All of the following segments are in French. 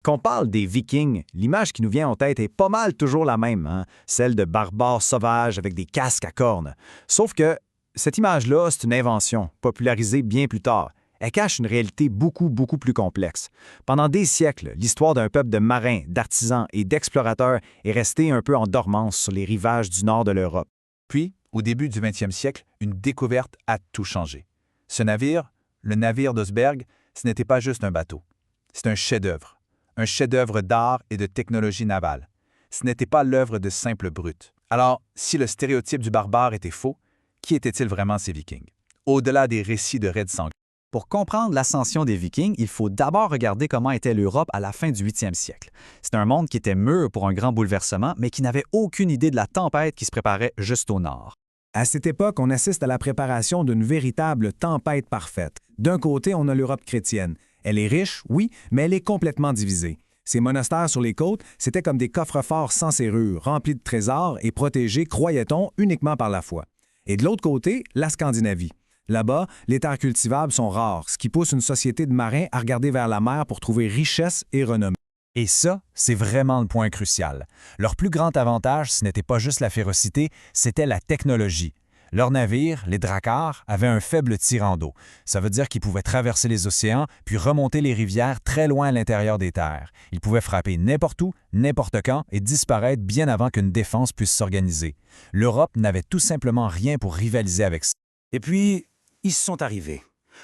Quand on parle des Vikings, l'image qui nous vient en tête est pas mal toujours la même, hein? Celle de barbares sauvages avec des casques à cornes. Sauf que cette image-là, c'est une invention, popularisée bien plus tard. Elle cache une réalité beaucoup plus complexe. Pendant des siècles, l'histoire d'un peuple de marins, d'artisans et d'explorateurs est restée un peu en dormance sur les rivages du nord de l'Europe. Puis, au début du 20e siècle, une découverte a tout changé. Ce navire, le navire d'Osberg, ce n'était pas juste un bateau. C'est un chef-d'œuvre d'art et de technologie navale. Ce n'était pas l'œuvre de simples brutes. Alors, si le stéréotype du barbare était faux, qui étaient-ils vraiment ces Vikings? Au-delà des récits de raids sanglants. Pour comprendre l'ascension des Vikings, il faut d'abord regarder comment était l'Europe à la fin du 8e siècle. C'est un monde qui était mûr pour un grand bouleversement, mais qui n'avait aucune idée de la tempête qui se préparait juste au nord. À cette époque, on assiste à la préparation d'une véritable tempête parfaite. D'un côté, on a l'Europe chrétienne. Elle est riche, oui, mais elle est complètement divisée. Ces monastères sur les côtes, c'était comme des coffres-forts sans serrure, remplis de trésors et protégés, croyait-on, uniquement par la foi. Et de l'autre côté, la Scandinavie. Là-bas, les terres cultivables sont rares, ce qui pousse une société de marins à regarder vers la mer pour trouver richesse et renommée. Et ça, c'est vraiment le point crucial. Leur plus grand avantage, ce n'était pas juste la férocité, c'était la technologie. Leurs navires, les dracars, avaient un faible tirant d'eau. Ça veut dire qu'ils pouvaient traverser les océans puis remonter les rivières très loin à l'intérieur des terres. Ils pouvaient frapper n'importe où, n'importe quand et disparaître bien avant qu'une défense puisse s'organiser. L'Europe n'avait tout simplement rien pour rivaliser avec ça. Et puis, ils sont arrivés.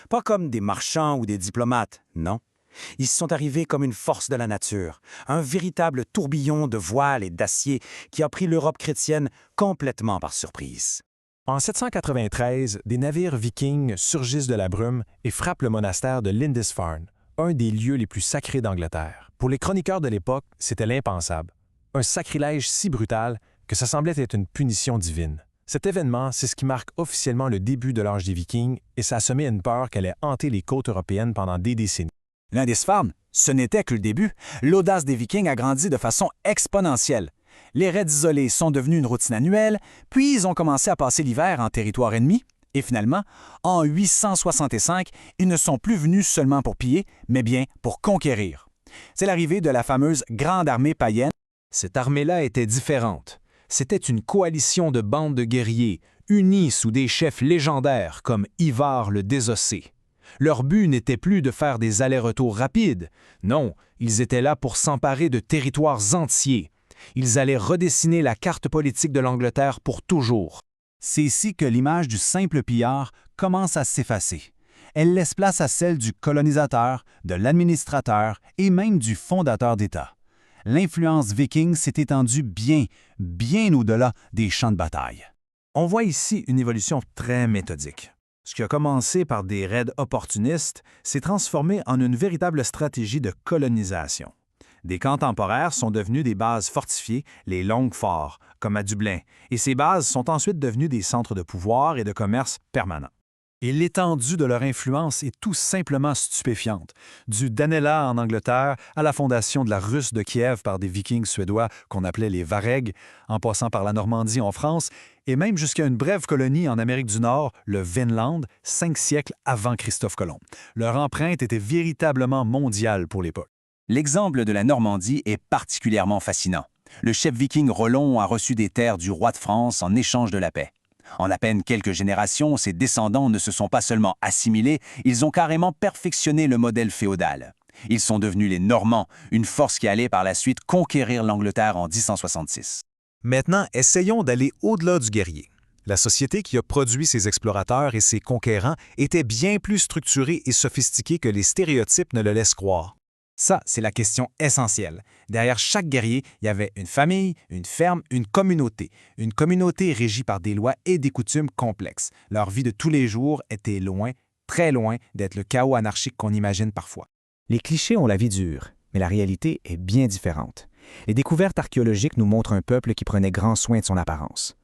Pas comme des marchands ou des diplomates, non. Ils sont arrivés comme une force de la nature, un véritable tourbillon de voiles et d'acier qui a pris l'Europe chrétienne complètement par surprise. En 793, des navires vikings surgissent de la brume et frappent le monastère de Lindisfarne, un des lieux les plus sacrés d'Angleterre. Pour les chroniqueurs de l'époque, c'était l'impensable. Un sacrilège si brutal que ça semblait être une punition divine. Cet événement, c'est ce qui marque officiellement le début de l'âge des Vikings et ça a semé une peur qu'elle ait hanté les côtes européennes pendant des décennies. Lindisfarne, ce n'était que le début. L'audace des Vikings a grandi de façon exponentielle. Les raids isolés sont devenus une routine annuelle, puis ils ont commencé à passer l'hiver en territoire ennemi, et finalement, en 865, ils ne sont plus venus seulement pour piller, mais bien pour conquérir. C'est l'arrivée de la fameuse Grande Armée païenne. Cette armée-là était différente. C'était une coalition de bandes de guerriers, unis sous des chefs légendaires comme Ivar le Désossé. Leur but n'était plus de faire des allers-retours rapides. Non, ils étaient là pour s'emparer de territoires entiers. Ils allaient redessiner la carte politique de l'Angleterre pour toujours. C'est ici que l'image du simple pillard commence à s'effacer. Elle laisse place à celle du colonisateur, de l'administrateur et même du fondateur d'État. L'influence viking s'est étendue bien au-delà des champs de bataille. On voit ici une évolution très méthodique. Ce qui a commencé par des raids opportunistes s'est transformé en une véritable stratégie de colonisation. Des camps temporaires sont devenus des bases fortifiées, les longues forts, comme à Dublin, et ces bases sont ensuite devenues des centres de pouvoir et de commerce permanents. Et l'étendue de leur influence est tout simplement stupéfiante. Du Danela en Angleterre à la fondation de la Russe de Kiev par des Vikings suédois qu'on appelait les Varegs, en passant par la Normandie en France, et même jusqu'à une brève colonie en Amérique du Nord, le Vinland, 5 siècles avant Christophe Colomb. Leur empreinte était véritablement mondiale pour l'époque. L'exemple de la Normandie est particulièrement fascinant. Le chef viking Rollon a reçu des terres du roi de France en échange de la paix. En à peine quelques générations, ses descendants ne se sont pas seulement assimilés, ils ont carrément perfectionné le modèle féodal. Ils sont devenus les Normands, une force qui allait par la suite conquérir l'Angleterre en 1066. Maintenant, essayons d'aller au-delà du guerrier. La société qui a produit ces explorateurs et ces conquérants était bien plus structurée et sophistiquée que les stéréotypes ne le laissent croire. Ça, c'est la question essentielle. Derrière chaque guerrier, il y avait une famille, une ferme, une communauté. Une communauté régie par des lois et des coutumes complexes. Leur vie de tous les jours était loin, très loin, d'être le chaos anarchique qu'on imagine parfois. Les clichés ont la vie dure, mais la réalité est bien différente. Les découvertes archéologiques nous montrent un peuple qui prenait grand soin de son apparence.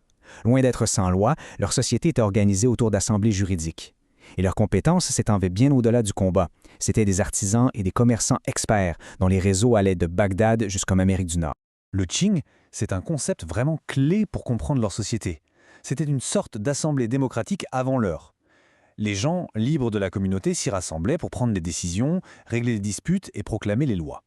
Loin d'être sans loi, leur société était organisée autour d'assemblées juridiques. Et leurs compétences s'étendaient bien au-delà du combat. C'étaient des artisans et des commerçants experts dont les réseaux allaient de Bagdad jusqu'en Amérique du Nord. Le Qing, c'est un concept vraiment clé pour comprendre leur société. C'était une sorte d'assemblée démocratique avant l'heure. Les gens libres de la communauté s'y rassemblaient pour prendre des décisions, régler les disputes et proclamer les lois.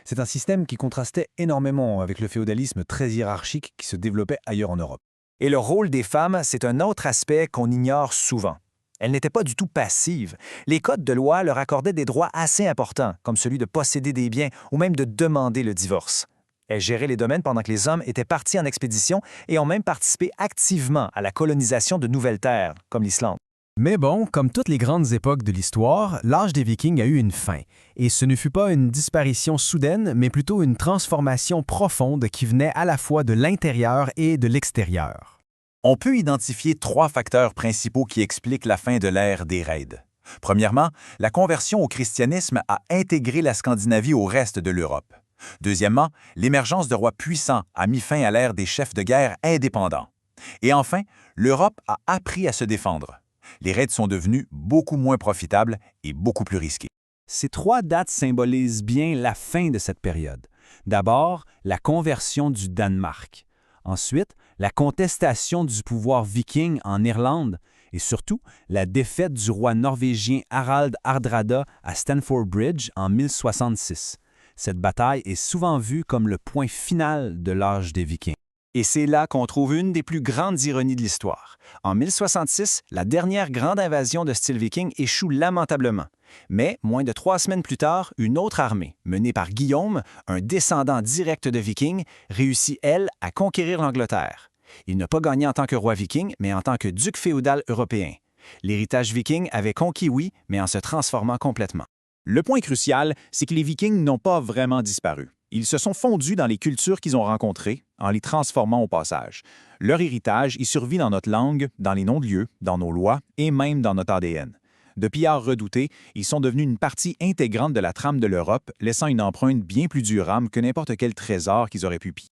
C'est un système qui contrastait énormément avec le féodalisme très hiérarchique qui se développait ailleurs en Europe. Et le rôle des femmes, c'est un autre aspect qu'on ignore souvent. Elles n'étaient pas du tout passives. Les codes de loi leur accordaient des droits assez importants, comme celui de posséder des biens ou même de demander le divorce. Elles géraient les domaines pendant que les hommes étaient partis en expédition et ont même participé activement à la colonisation de nouvelles terres, comme l'Islande. Mais bon, comme toutes les grandes époques de l'histoire, l'âge des Vikings a eu une fin. Et ce ne fut pas une disparition soudaine, mais plutôt une transformation profonde qui venait à la fois de l'intérieur et de l'extérieur. On peut identifier 3 facteurs principaux qui expliquent la fin de l'ère des raids. Premièrement, la conversion au christianisme a intégré la Scandinavie au reste de l'Europe. Deuxièmement, l'émergence de rois puissants a mis fin à l'ère des chefs de guerre indépendants. Et enfin, l'Europe a appris à se défendre. Les raids sont devenus beaucoup moins profitables et beaucoup plus risqués. Ces 3 dates symbolisent bien la fin de cette période. D'abord, la conversion du Danemark. Ensuite, la contestation du pouvoir viking en Irlande. Et surtout, la défaite du roi norvégien Harald Hardrada à Stamford Bridge en 1066. Cette bataille est souvent vue comme le point final de l'âge des Vikings. Et c'est là qu'on trouve une des plus grandes ironies de l'histoire. En 1066, la dernière grande invasion de style viking échoue lamentablement. Mais, moins de 3 semaines plus tard, une autre armée, menée par Guillaume, un descendant direct de Vikings, réussit, elle, à conquérir l'Angleterre. Il n'a pas gagné en tant que roi viking, mais en tant que duc féodal européen. L'héritage viking avait conquis, oui, mais en se transformant complètement. Le point crucial, c'est que les Vikings n'ont pas vraiment disparu. Ils se sont fondus dans les cultures qu'ils ont rencontrées, en les transformant au passage. Leur héritage y survit dans notre langue, dans les noms de lieux, dans nos lois et même dans notre ADN. De pillards redoutés, ils sont devenus une partie intégrante de la trame de l'Europe, laissant une empreinte bien plus durable que n'importe quel trésor qu'ils auraient pu piller.